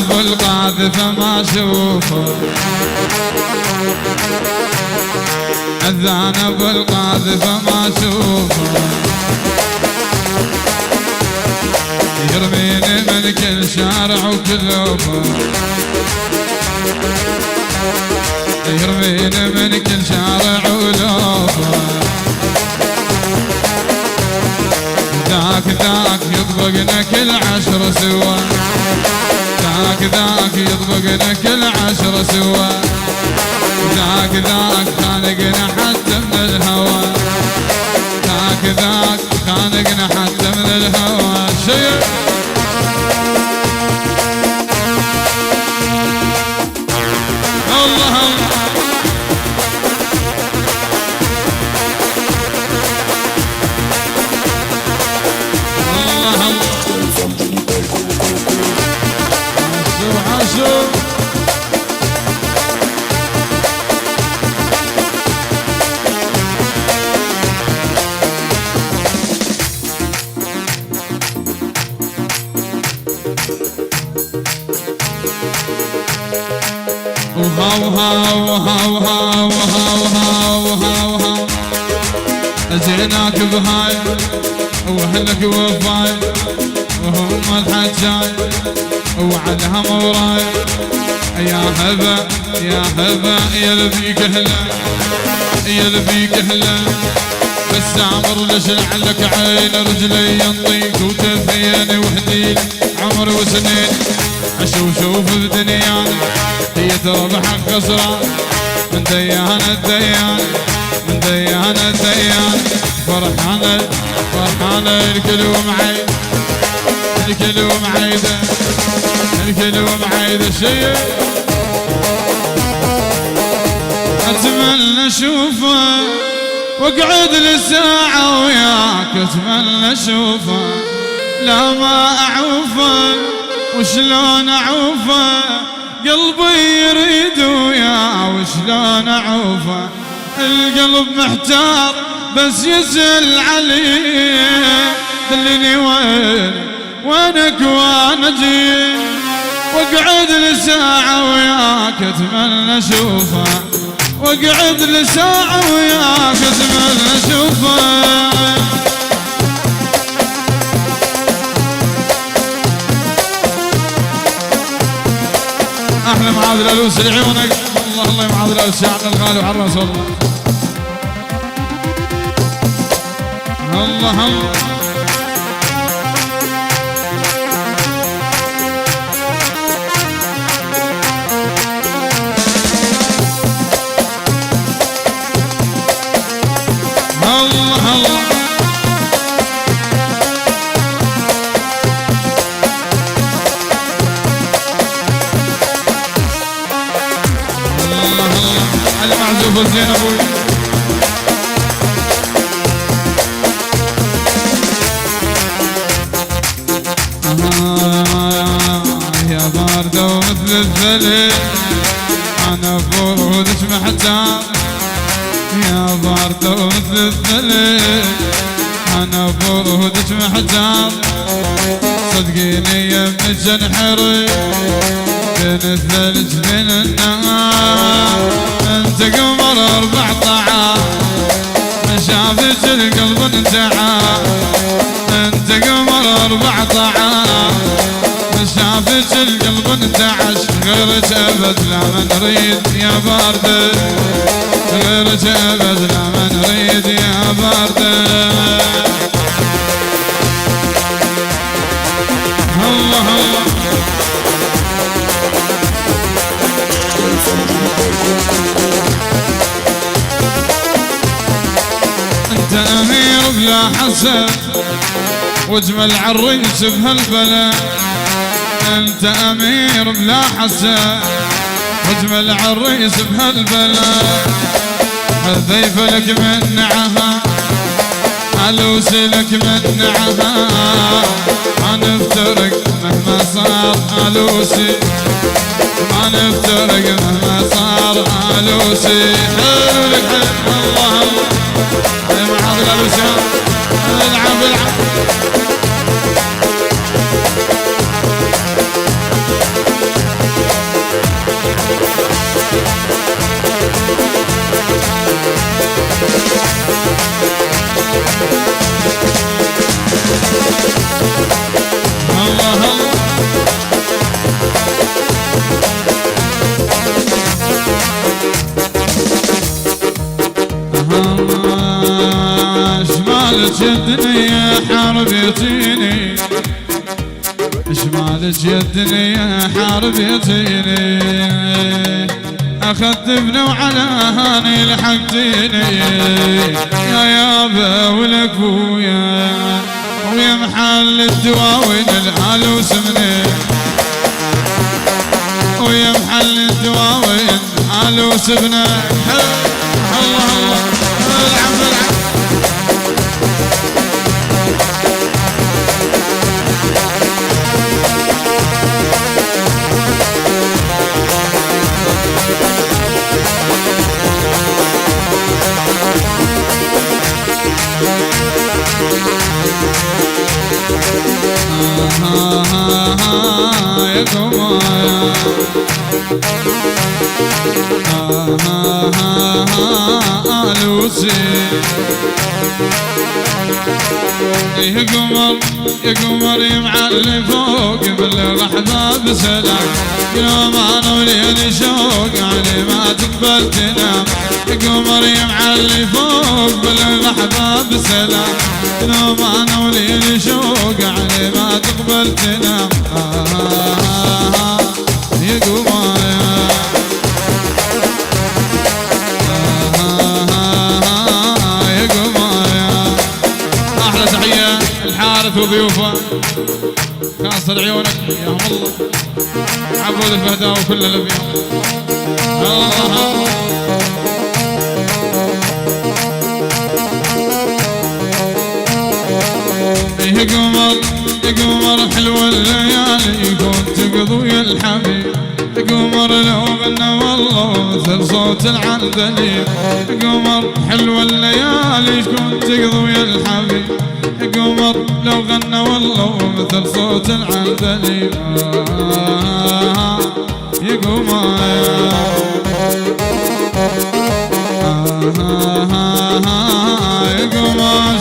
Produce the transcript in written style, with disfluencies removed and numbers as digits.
ابو القاذفه ما اشوفه، اذان ابو القاذفه ما اشوفه، يرميني من كل شارع وكلوفه، يرميني من كل شارع ولوفه، ذاك يطبقنا كل 10 سوا، ذاك يطبقنا كل 10 سوا، ذاك خانقنا حتى من الهوى، ذاك خانقنا حتى من الهوى. شيء الله جيناك بهاي واهلك وفاي وهم الحجاي وعلها موراي، يا هبه يا هبه يا لبيك اهلا يا لبيك اهلا، بس عمر ليش لعلك عين رجلي ينطيك وتفيني وحديل عمر وسنين، اشوف بدنياني هي تربح خسران، من ديان الديان من ديان الديان، فرحانة الكل ومعيد الكل ومعيدة الكل ومعيدة. شيء أتمنى أشوفه واقعد لساعة وياك، أتمنى أشوفه لا ما أعوفه وشلون أعوفه، قلبي يريد وياه وشلون أعوفه، القلب محتار بس يسأل عليه، دلني وينك وانا جي، واقعد لساعة وياك اتمنى اشوفه، واقعد لساعة وياك اتمنى اشوفه. احلى معاذ الالوس لعيونك، الله يا معاذ الالوس شعبنا الغالي وعرس والله. الله الله على معزوف الزين ابوي. يا باردة ومثل الثلج انا بورودك محتار، يا باردة ومثل الثلج انا بورودك محتار، صدقيني يمك انحرق بين الثلج بين النهار، انت قمر 14 من شافك القلب انتعى، انت قمر 14 من شافك القلب انتعش، غيرك ابد لا ما نريد يا باردة، غيرك ابد لا ما نريد يا باردة. الله الله انت امير بلا حسد واجمل عريس بهالبلد، انت امير بلا حسد واجمل عريس بهالبلد، الضيف لك من نعها علوس لك من نعها، ما نفترق مهما صار علوسي، ما نفترق مهما صار علوسي. حلو لك حلو الله الله يا معاذ الالوسي، العب العب شمالك يدني يا حاربيتيني، شمالك يدني يا حاربيتيني، اخذت ابني وعلى هاني لحقتيني، يا يابا ولك بويا ويا محل الدواوين الهال وسمني، ويا محل الدواوين هال وسمني. الله الله العب العب. يا قمر لوسي، يا قمر يا قمر يا معلي فوق بلغ احباب سلام، يوم انا وليلي شوق علي ما تقبل تنام، يا قمر يا معلي فوق بلغ احباب سلام، يوم انا وليلي شوق علي ما تقبل تنام. يا قمر يا قمر، احلى تحيه الحارث وضيوفه، كاسر عيونك يا الله، عبود الفهداء وكل الابيض. يا قمر يا قمر حلوة الليالي كنت تقضي يا الحبيب، يا قمر لو غنى والله مثل صوت العندليب، يا قمر حلوة الليالي كنت تقضي يا الحبيب، يا قمر لو غنى والله مثل صوت العندليب. يا قمر يا قمر